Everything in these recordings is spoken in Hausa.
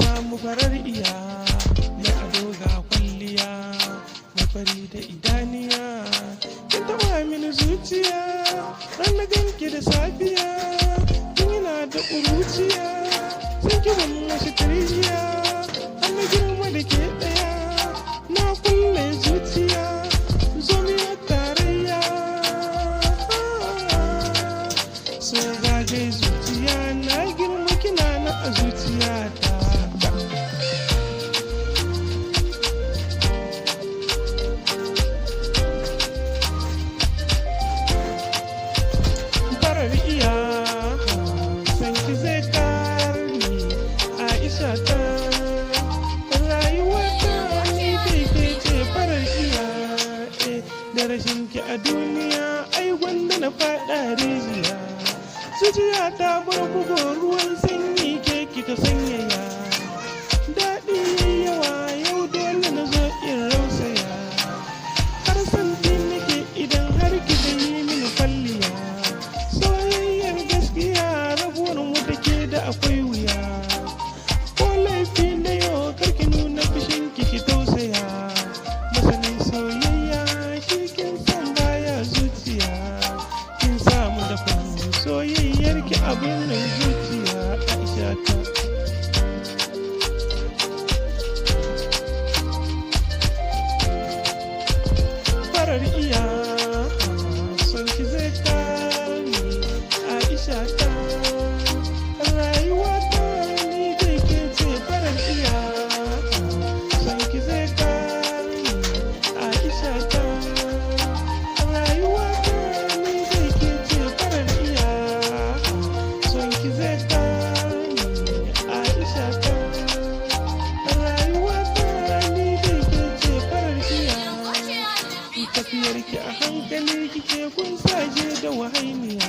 samu farar iya mai ado ga kwalliya mai fari da idaniya kin taba mini zuciya ran na ganki da safiya kin yana da ƙuruciya sun ki ban mashi tarjiya an na girma da ke ɗaya na kulle zuciya zo mi tarayya so zagaye zuciya na girma kina na a zuciyata farar iya sanki zai karni Aisha ta rayuwa ta ni kai ce farar iya da rashin ki a duniya ai wanda na faɗa rijiya zuciya ta bar bugun ruwan sanyi ke kika sanyaya daɗi yawa yau dole na zo in rausaya har santi nake idan har kika yi mini kwalliya soyayyar gaskiya rabuwar mu take da akwai wuya ko laifi na yau karki nuna fushin ki tausaya masanin soyayya shi kin san baya zuciya kin samu da soyayyar ki abin nan zuciya Aisha ta farar iya son ki zai kani Aisha ta rayuwa ta ni dai ke ce farar iya son ki zai kani Aisha ta rayuwa ta ni dai ke ce farar iya son ki zai kani Aisha ta rayuwa ta ni dai ke ce farar iya tafiyar ki a hankali kike kun saje da wahainiya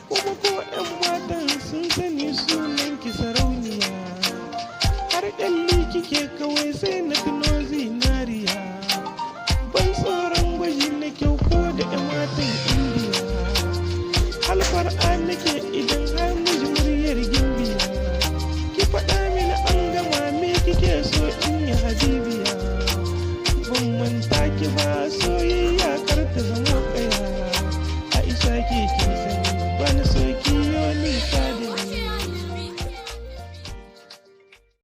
kuma ko ɗan matan sun sani sunan ki sarauniya har ƙyalli kike kawai sai na tuno zinariya